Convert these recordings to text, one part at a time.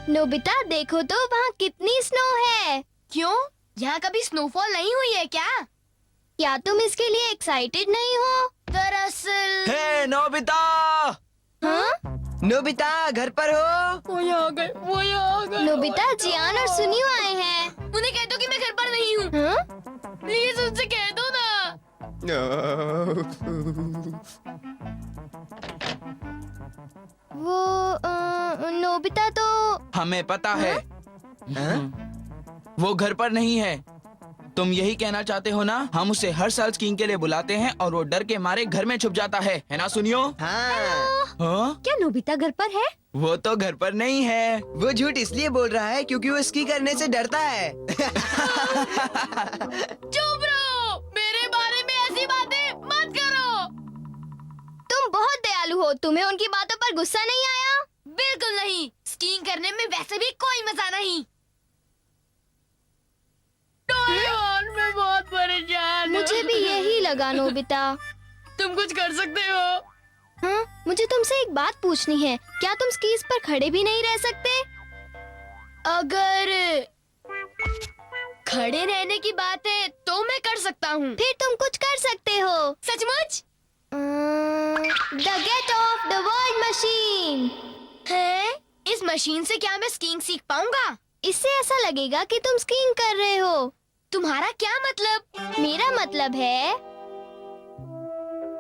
Nobita देखो तो वहाँ कितनी स्नो है। क्यों? यहाँ कभी स्नोफॉल नहीं हुई है क्या? क्या तुम इसके लिए एक्साइटेड नहीं हो? दरअसल हे नोबिता! हाँ? नोबिता घर पर हो? वो यहाँ आ गए। नोबिता, जियान और सुनियो आए हैं। उन्हें कह दो कि मैं घर पर नहीं हूँ। हाँ? प्लीज उनसे कह दो ना। वो नोबिता तो हमें पता है। वो घर पर नहीं है। तुम यही कहना चाहते हो ना? हम उसे हर साल स्कीइंग के लिए बुलाते हैं और वो डर के मारे घर में छुप जाता है ना सुनियो? हाँ? क्या नोबिता घर पर है? वो तो घर पर नहीं है। वो झूठ इसलिए बोल रहा है क्योंकि वो स्की करने से डरता है। चुप रहो, मेरे बारे में ऐसी बातें मत करो। तुम बहुत दयालु हो, तुम्हें उनकी बातों पर गुस्सा नहीं आया? बिल्कुल नहीं, स्कीइंग करने में वैसे भी कोई मजा नहीं। मैं बहुत परेशान हूँ। मुझे भी यही लगा नोबिता। तुम कुछ कर सकते हो? हाँ, मुझे तुमसे एक बात पूछनी है। क्या तुम स्कीज पर खड़े भी नहीं रह सकते? अगर खड़े रहने की बात है तो मैं कर सकता हूँ। फिर तुम कुछ कर सकते हो। सचमुच? The gate of the world machine है? इस मशीन से क्या मैं स्कीइंग सीख पाऊंगा? इससे ऐसा लगेगा कि तुम स्कीइंग कर रहे हो। तुम्हारा क्या मतलब? मेरा मतलब है,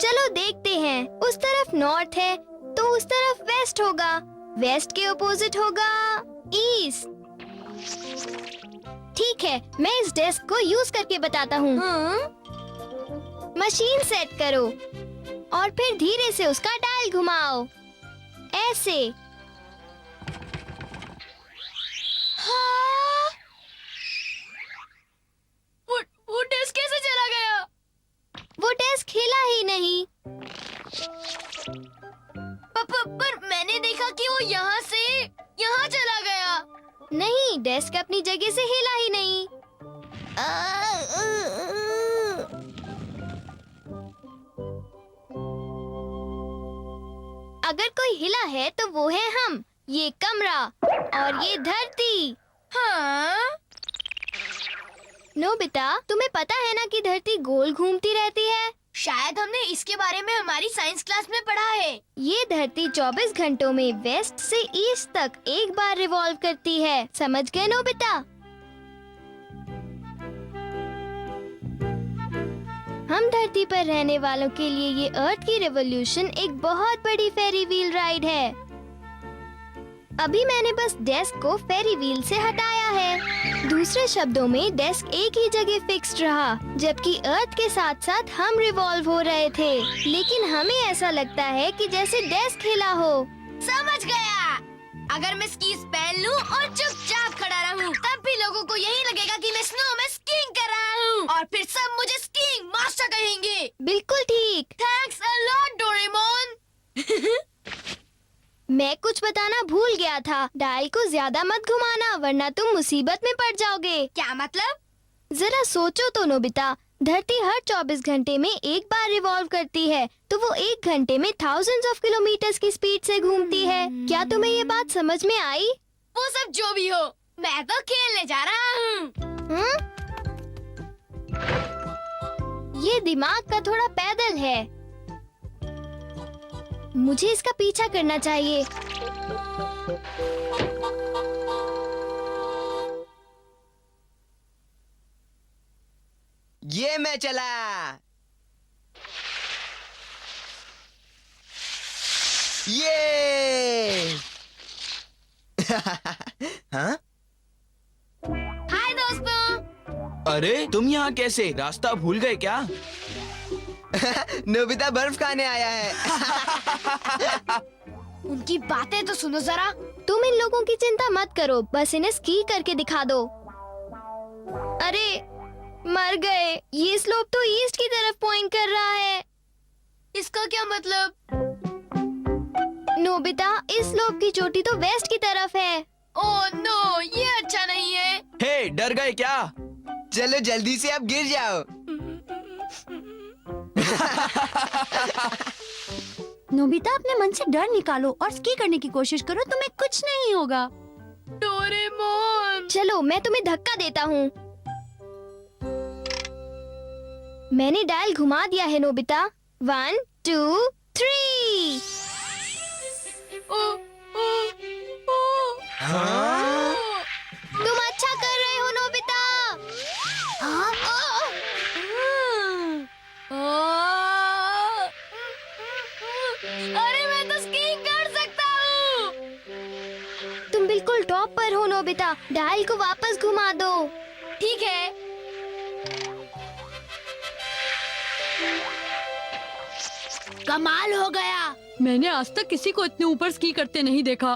चलो देखते हैं। उस तरफ नॉर्थ है तो उस तरफ वेस्ट होगा, वेस्ट के अपोजिट होगा ईस्ट। ठीक है, मैं इस डेस्क को यूज करके बताता हूँ। मशीन सेट करो और फिर धीरे से उसका डायल घुमाओ, ऐसे। हाँ? वो डेस्क कैसे चला गया? वो डेस्क हिला ही नहीं। पर मैंने देखा कि वो यहाँ से यहाँ चला गया। नहीं, डेस्क अपनी जगह से हिला ही नहीं। अगर कोई हिला है तो वो है हम, ये कमरा और ये धरती। हाँ? नोबिता, तुम्हें पता है ना कि धरती गोल घूमती रहती है? शायद हमने इसके बारे में हमारी साइंस क्लास में पढ़ा है। ये धरती 24 घंटों में वेस्ट से ईस्ट तक एक बार रिवॉल्व करती है। समझ गए नोबिता? हम धरती पर रहने वालों के लिए ये अर्थ की रेवोल्यूशन एक बहुत बड़ी फेरी व्हील राइड है। अभी मैंने बस डेस्क को फेरी व्हील से हटाया है। दूसरे शब्दों में डेस्क एक ही जगह फिक्स्ड रहा, जबकि अर्थ के साथ साथ हम रिवॉल्व हो रहे थे। लेकिन हमें ऐसा लगता है कि जैसे डेस्क हिला हो। समझ गया। अगर मैं स्कीज पहन लूं और चुपचाप खड़ा रहूं, तब भी लोगों को यही लगेगा कि मैं स्नो में स्कीइंग कर रहा हूं और फिर सब मुझे स्कीइंग मास्टर कहेंगे। बिल्कुल ठीक। Thanks a lot Doraemon. मैं कुछ बताना भूल गया था। डायल को ज्यादा मत घुमाना, वरना तुम मुसीबत में पड़ जाओगे। क्या मतलब? जरा सोचो तो नोबिता, धरती हर 24 घंटे में एक बार रिवॉल्व करती है, तो वो एक घंटे में थाउजेंड्स ऑफ किलोमीटर्स की स्पीड से घूमती है। क्या तुम्हें ये बात समझ में आई? वो सब जो भी हो, मैं तो खेलने जा रहा हूँ। ये दिमाग का थोड़ा पैदल है। मुझे इसका पीछा करना चाहिए। ये मैं चला। ये हाँ? हाय दोस्तों। अरे तुम यहाँ कैसे? रास्ता भूल गए क्या? नोबिता बर्फ खाने आया है। उनकी बातें तो सुनो जरा। तुम इन लोगों की चिंता मत करो, बस इन्हें स्की करके दिखा दो। अरे मर गए। ये स्लोप तो ईस्ट की तरफ पॉइंट कर रहा है। इसका क्या मतलब? नोबिता, इस स्लोप की चोटी तो वेस्ट की तरफ है। ओह नो, ये अच्छा नहीं है। हे, डर गए क्या? चलो जल्दी से अब गिर जाओ। नोबिता, अपने मन से डर निकालो और स्की करने की कोशिश करो, तुम्हें कुछ नहीं होगा। डोरेमोन। चलो मैं तुम्हें धक्का देता हूँ। मैंने डायल घुमा दिया है नोबिता। 1 2 3। तुम अच्छा कर रहे हो नोबिता। अरे मैं तो स्कीइंग कर सकता हूँ। तुम बिल्कुल टॉप पर हो नोबिता। डायल को वापस घुमा दो। ठीक है। कमाल हो गया। मैंने आज तक किसी को इतने ऊपर स्की करते नहीं देखा।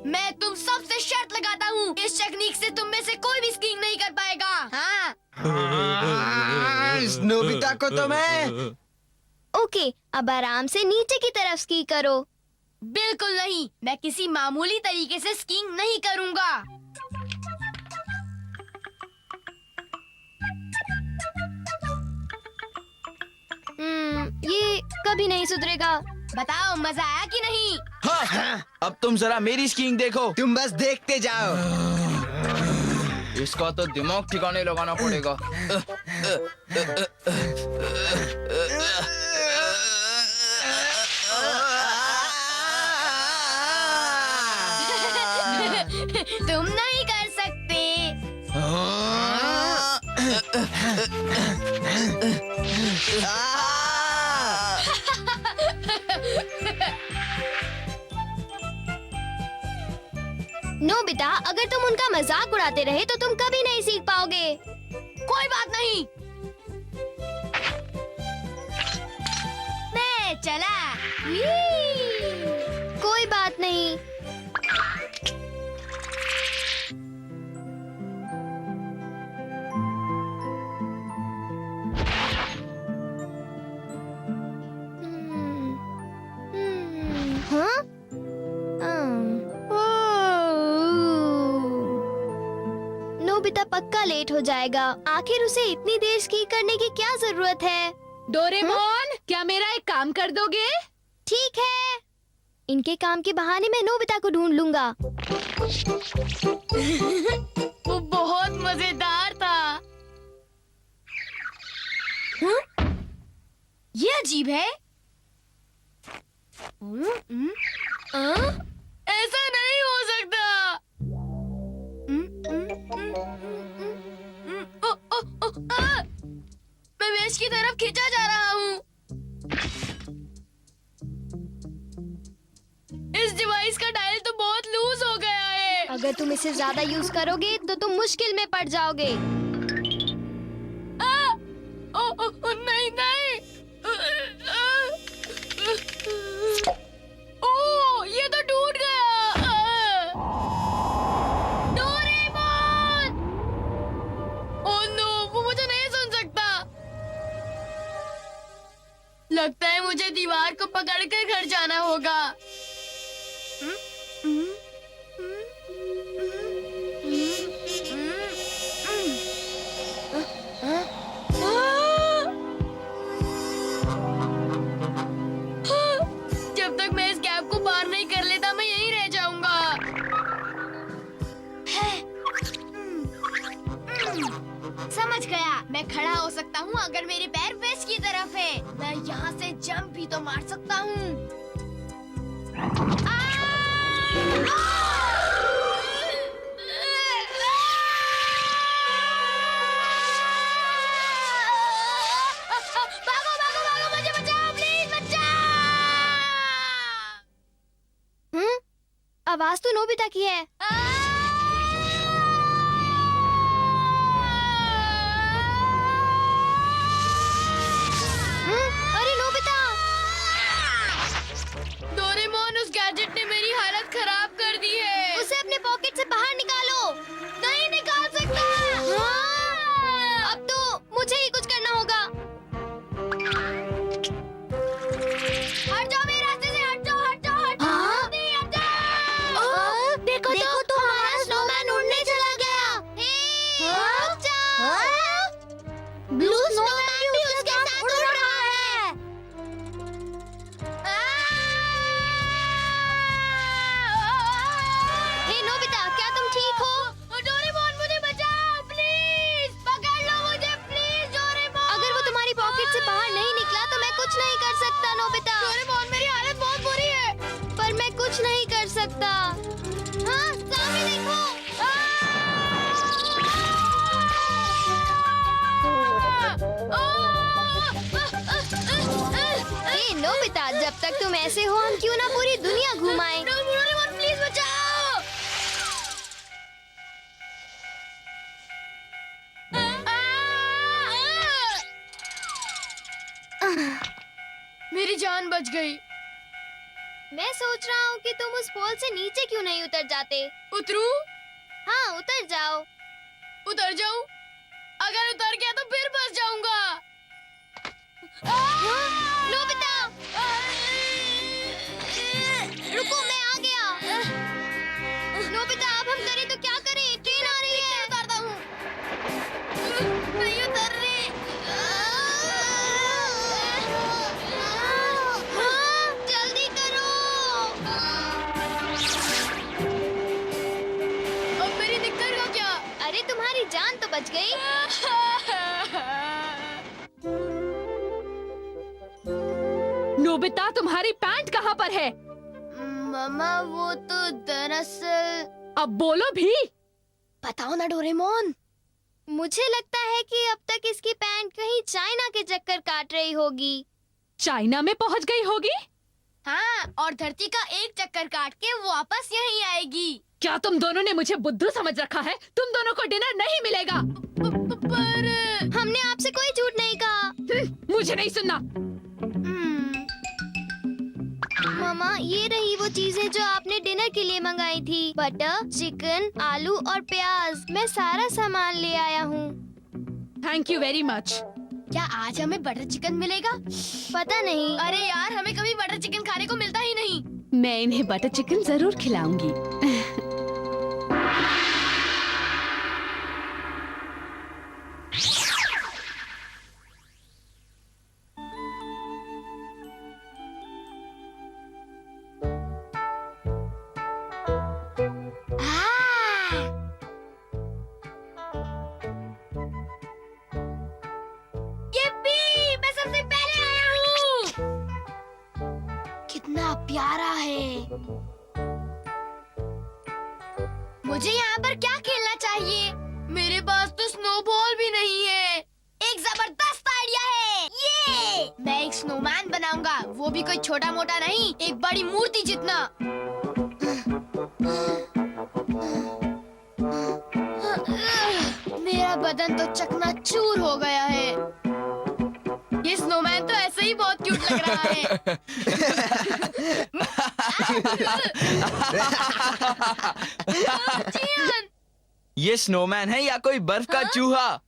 मैं तुम सबसे शर्त लगाता हूँ, इस टेक्निक से तुम में से कोई भी स्कीइंग नहीं कर पाएगा। हाँ। इस नोबिता को तो मैं। ओके, अब आराम से नीचे की तरफ स्की करो। बिल्कुल नहीं, मैं किसी मामूली तरीके से स्कीइंग नहीं करूँगा। ये कभी नहीं सुधरेगा। बताओ मजा आया कि नहीं? हाँ, अब तुम जरा मेरी स्कीइंग देखो। तुम बस देखते जाओ। इसका तो दिमाग ठिकाने लगाना पड़ेगा। तुम नहीं कर सकते। नोबिता, अगर तुम उनका मजाक उड़ाते रहे तो तुम कभी नहीं सीख पाओगे। कोई बात नहीं, मैं चला। कोई बात नहीं। हाँ? नोबिता पक्का लेट हो जाएगा। आखिर उसे इतनी देर स्की करने की क्या जरूरत है? डोरेमोन, क्या मेरा एक काम कर दोगे? ठीक है, इनके काम के बहाने मैं नोबिता को ढूंढ लूंगा। वो बहुत मजेदार था। हाँ? ये अजीब है। ऐसा नहीं हो सकता। मैं वेस्ट की तरफ खींचा जा रहा हूँ। इस डिवाइस का डायल तो बहुत लूज हो गया है। अगर तुम इसे ज्यादा यूज करोगे तो तुम मुश्किल में पड़ जाओगे। नहीं नहीं। ओह, ये तो टूट गया। डोरेमोन! ओह नो, वो मुझे नहीं सुन सकता। लगता है मुझे दीवार को पकड़कर घर जाना होगा। जब तक मैं इस गैप को पार नहीं कर लेता मैं यहीं रह जाऊंगा। समझ गया, मैं खड़ा हो सकता हूँ अगर मेरे पैर वेस्ट की तरफ है। मैं यहाँ से जंप भी तो मार सकता हूँ। भागो भागो भागो, मुझे बचाओ, प्लीज बचाओ। आवाज तो नोबिता की है। अरे नोबिता! डोरेमोन, उस गैजेट ने मेरी हालत खराब कर दी है। उसे अपने पॉकेट से बाहर निकालो। नहीं निकाल सकता। अब तो मुझे ही कुछ करना होगा। हट जाओ मेरे रास्ते से, हट जाओ हट जाओ हट जाओ, जल्दी हट जाओ। देखो तो हमारा सकता। हाँ, सामने देखो। ए नोबिता, जब तक तुम ऐसे हो हम क्यों ना पूरी दुनिया घुमाएं। प्लीज बचाओ। मेरी जान बच गई। मैं सोच रहा हूँ कि तुम उस पोल से नीचे क्यों नहीं उतर जाते। उतरूं? हाँ, उतर जाओ। उतर जाऊं? अगर उतर गया तो फिर फंस जाऊंगा। नोबिता, रुको, मैं आ गया। नोबिता, अब हम करें तो क्या करें? ट्रेन आ रही है। उतरता हूँ। नहीं उतर रही। हाँ, जल्दी करो। अब मेरी दिक्कत का क्या? अरे तुम्हारी जान तो बच गई। नोबिता, तुम्हारी पैंट कहाँ पर है? मामा, वो तो दरअसल। अब बोलो भी। बताओ ना डोरेमोन। मुझे लगता है कि अब तक इसकी पैंट कहीं चाइना के चक्कर काट रही होगी। चाइना में पहुँच गई होगी। हाँ, और धरती का एक चक्कर काट के वापस यहीं आएगी। क्या तुम दोनों ने मुझे बुद्धू समझ रखा है? तुम दोनों को डिनर नहीं मिलेगा। पर हमने आपसे कोई झूठ नहीं कहा। मुझे नहीं सुनना। मामा, ये रही वो चीजें जो आपने डिनर के लिए मंगाई थी। बटर, चिकन, आलू और प्याज। मैं सारा सामान ले आया हूँ। Thank you very much. क्या आज हमें बटर चिकन मिलेगा? पता नहीं। अरे यार, हमें कभी बटर चिकन खाने को मिलता ही नहीं। मैं इन्हें बटर चिकन जरूर खिलाऊंगी। मैं सबसे पहले आया हूँ। कितना प्यारा है। मुझे यहाँ पर क्या खेलना चाहिए? मेरे पास तो स्नोबॉल भी नहीं है। एक जबरदस्त आइडिया है। ये मैं एक स्नोमैन बनाऊंगा, वो भी कोई छोटा मोटा नहीं, एक बड़ी मूर्ति जितना। मेरा बदन तो चकनाचूर हो गया है। ये स्नोमैन तो ऐसे ही बहुत क्यूट लग रहा है। जियान, ये स्नोमैन है या कोई बर्फ का चूहा?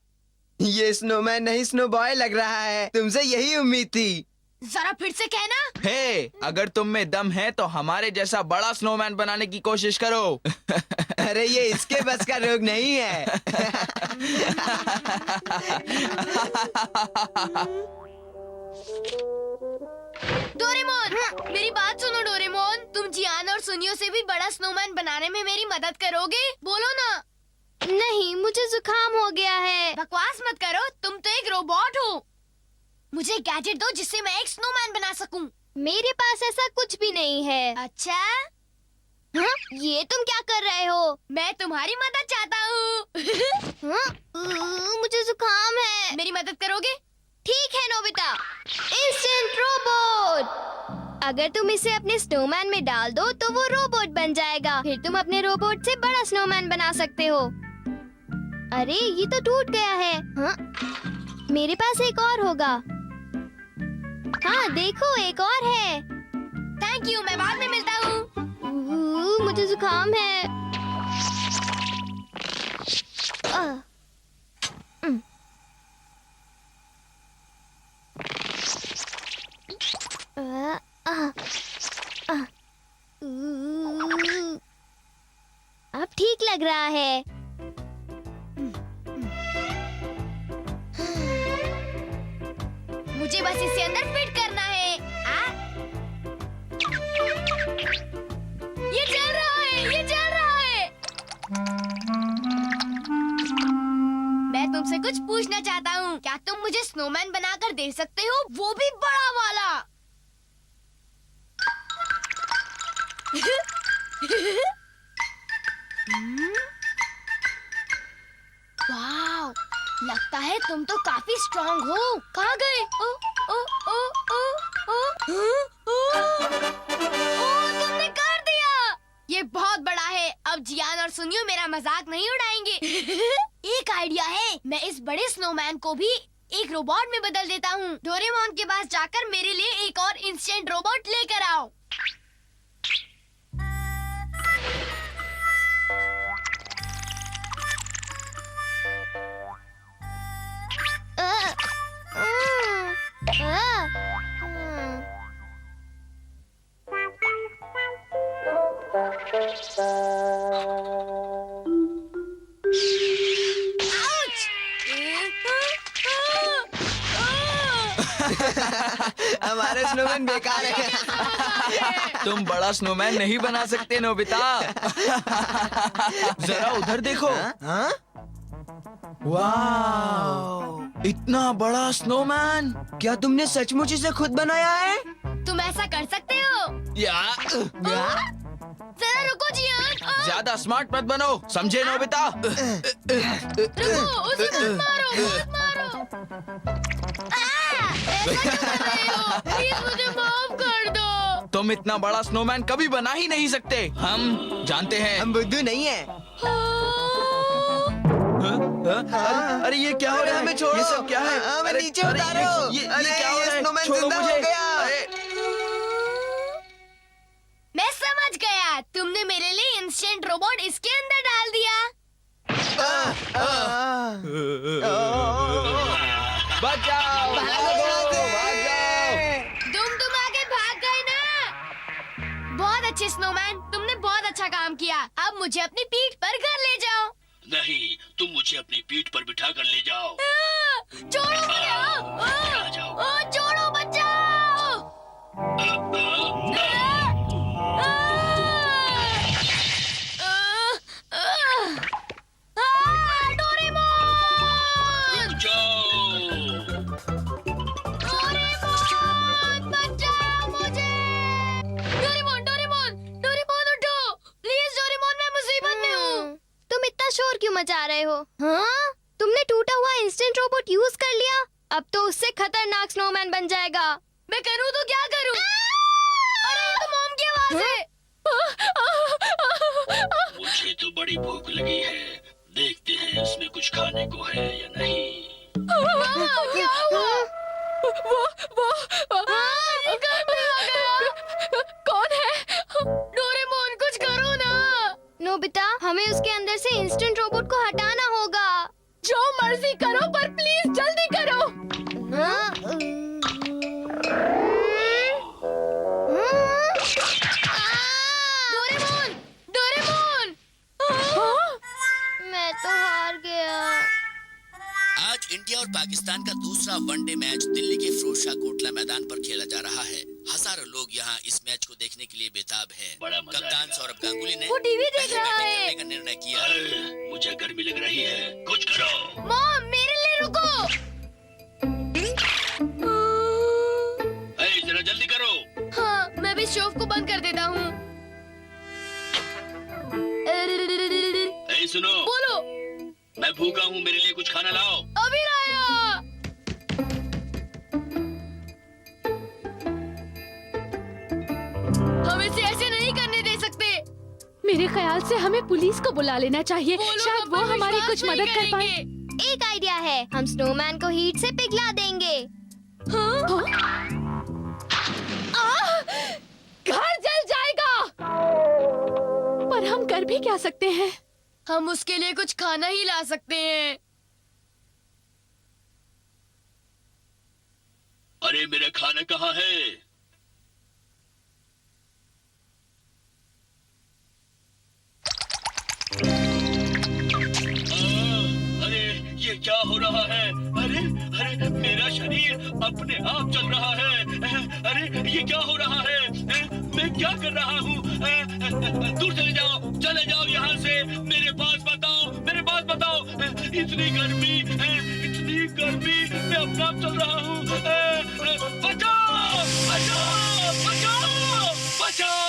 ये स्नोमैन नहीं, स्नो बॉय लग रहा है। तुमसे यही उम्मीद थी। जरा फिर से कहना। हे, अगर तुम में दम है तो हमारे जैसा बड़ा स्नोमैन बनाने की कोशिश करो। अरे ये इसके बस का रोग नहीं है। डोरेमोन, मेरी बात सुनो डोरेमोन। तुम जियान और सुनियो से भी बड़ा स्नोमैन बनाने में मेरी मदद करोगे? बोलो ना। नहीं, मुझे जुकाम हो गया है। बकवास मत करो, तुम तो एक रोबोट हो। मुझे गैजेट दो जिससे मैं एक स्नोमैन बना सकूं। मेरे पास ऐसा कुछ भी नहीं है। अच्छा? हाँ? ये तुम क्या कर रहे हो? मैं तुम्हारी मदद चाहता हूँ। हाँ? मुझे जुकाम है। मेरी मदद करोगे? ठीक है नोबिता। Instant robot. अगर तुम इसे अपने स्नोमैन में डाल दो तो वो रोबोट बन जाएगा। फिर तुम अपने रोबोट से बड़ा स्नोमैन बना सकते हो। अरे ये तो टूट गया है। हाँ? मेरे पास एक और होगा। हाँ देखो, एक और है। थैंक यू, मैं बाद में मिलता हूँ। मुझे जुकाम है। अब ठीक लग रहा है। मुझे बस इसे अंदर फिट करना है। ये चल रहा है, ये चल रहा है। मैं तुमसे कुछ पूछना चाहता हूँ। क्या तुम मुझे स्नोमैन बनाकर दे सकते हो? वो भी बड़ा वाला। तुम तो काफी स्ट्रांग हो। कहाँ गए? ओ, ओ, ओ, ओ, ओ, ओ, तुमने कर दिया। ये बहुत बड़ा है। अब जियान और सुनियो मेरा मजाक नहीं उड़ाएंगे। एक आइडिया है, मैं इस बड़े स्नोमैन को भी एक रोबोट में बदल देता हूँ। डोरेमोन के पास जाकर मेरे लिए एक और इंस्टेंट रोबोट लेकर आओ। हमारे स्नोमैन बेकार है। तुम बड़ा स्नोमैन नहीं बना सकते नोबिता। जरा उधर देखो। हाँ? वाह, इतना बड़ा स्नोमैन। क्या तुमने सचमुच इसे खुद बनाया है? तुम ऐसा कर सकते हो? जरा रुको जियान। ज्यादा स्मार्ट मत बनो, समझे नोबिता? रुको, उसे मत मारो, मत मारो। ऐसा क्यों कर रहे हो? प्लीज मुझे माफ कर दो। तुम इतना बड़ा स्नोमैन कभी बना ही नहीं सकते। हम जानते हैं। हम बुद्धू नहीं है। अरे ये क्या हो रहा है? हमें छोड़ो। ये सब क्या है? हमें अरे, नीचे अरे, उतारो। ये अरे, क्या हो ये रहा है? स्नोमैन छोड़ो जिंदा हो मुझे। गया। अरे, मैं समझ गया, तुमने मेरे लिए इंस्टेंट रोबोट इसके अंदर डाल दिया। बचाओ, भागो, भागो। तुम आगे भाग गए ना। बहुत अच्छे स्नोमैन, तुमने बहुत अच्छा काम किया। अब मुझे अपनी पीठ पर घर ले जाओ। नहीं, तुम मुझे अपनी पीठ पर बिठा कर ले जाओ। छोड़ो मुझे। आ जाओ। छोड़ो, बचाओ। डोरेमोन! डोरेमोन, बचाओ मुझे! डोरेमोन, डोरेमोन, डोरेमोन उठो! प्लीज डोरेमोन, मैं मुसीबत में हूँ। तुम इतना शोर क्यों मचा रहे हो? हाँ? तुमने टूटा हुआ इंस्टेंट रोबोट यूज कर लिया? अब तो उससे खतरनाक स्नोमैन बन जाएगा। मैं करूँ तो क्या करूँ? अरे ये तो मॉम की आवाज है। मुझे तो बड़ी भूख लगी है। देखते हैं इसमें कुछ खाने को है या नहीं। क्या हुआ? ये घर में आ गया। कौन है? डोरेमोन, कुछ करो ना। नोबिता, हमें उसके अंदर से इंस्टेंट रोबोट को हटाना होगा। जो मर्जी करो, पर प्लीज जल्दी करो। Doraemon, Doraemon! मैं तो हार गया। आज इंडिया और पाकिस्तान का दूसरा वनडे मैच दिल्ली के फिरोज शाह कोटला मैदान पर खेला जा रहा है। हजारों लोग यहाँ इस मैच को देखने के लिए बेताब हैं। कप्तान सौरभ गांगुली ने वो टीवी देख पहले रहा बैटिंग है। करने का निर्णय किया। मुझे गर्मी लग रही है, कुछ करो। मॉम, मेरे लिए रुको। जरा जल्दी करो। हाँ, मैं भी स्टोव को बंद कर देता हूँ। सुनो, बोलो। मैं भूखा हूँ, मेरे लिए कुछ खाना लाओ। अभी लाया। हम इसे ऐसे नहीं करने दे सकते। मेरे ख्याल से हमें पुलिस को बुला लेना चाहिए। शायद वो हमारी कुछ मदद कर पाए। एक आइडिया है, हम स्नोमैन को हीट से पिघला देंगे। घर जल जाएगा। पर हम कर भी क्या सकते हैं? हम उसके लिए कुछ खाना ही ला सकते हैं। अरे मेरा खाना कहाँ है? अरे ये क्या हो रहा है? अरे अरे मेरा शरीर अपने आप चल रहा है। अरे ये क्या हो रहा है? मैं क्या कर रहा हूँ? दूर चले जाओ यहाँ से। मेरे पास बताओ, मेरे पास बताओ। इतनी गर्मी, मैं अपना आप चल रहा हूँ। बचाओ, बचाओ, बचाओ, बचाओ।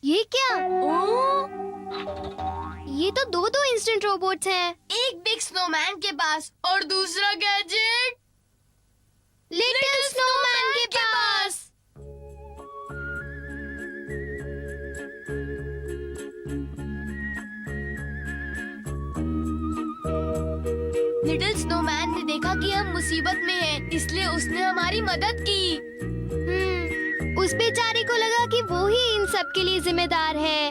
ये क्या? ओ, ये तो दो इंस्टेंट रोबोट्स हैं। एक बिग स्नोमैन के पास और दूसरा गैजेट लिटिल स्नोमैन के पास। लिटिल स्नोमैन ने देखा कि हम मुसीबत में हैं, इसलिए उसने हमारी मदद की। उस बेचारे को लगा कि वो ही इन सब के लिए जिम्मेदार है।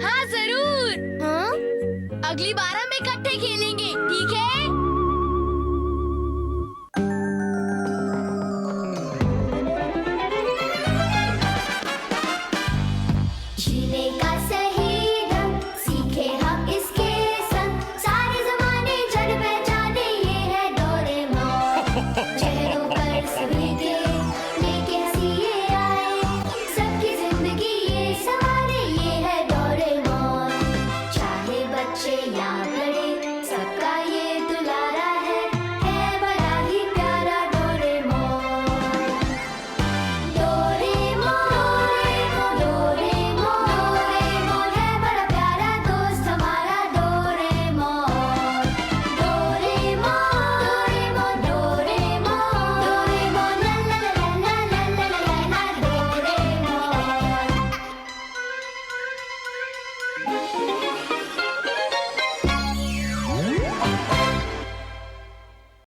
हाँ जरूर, हाँ? अगली बार हम इकट्ठे खेलेंगे।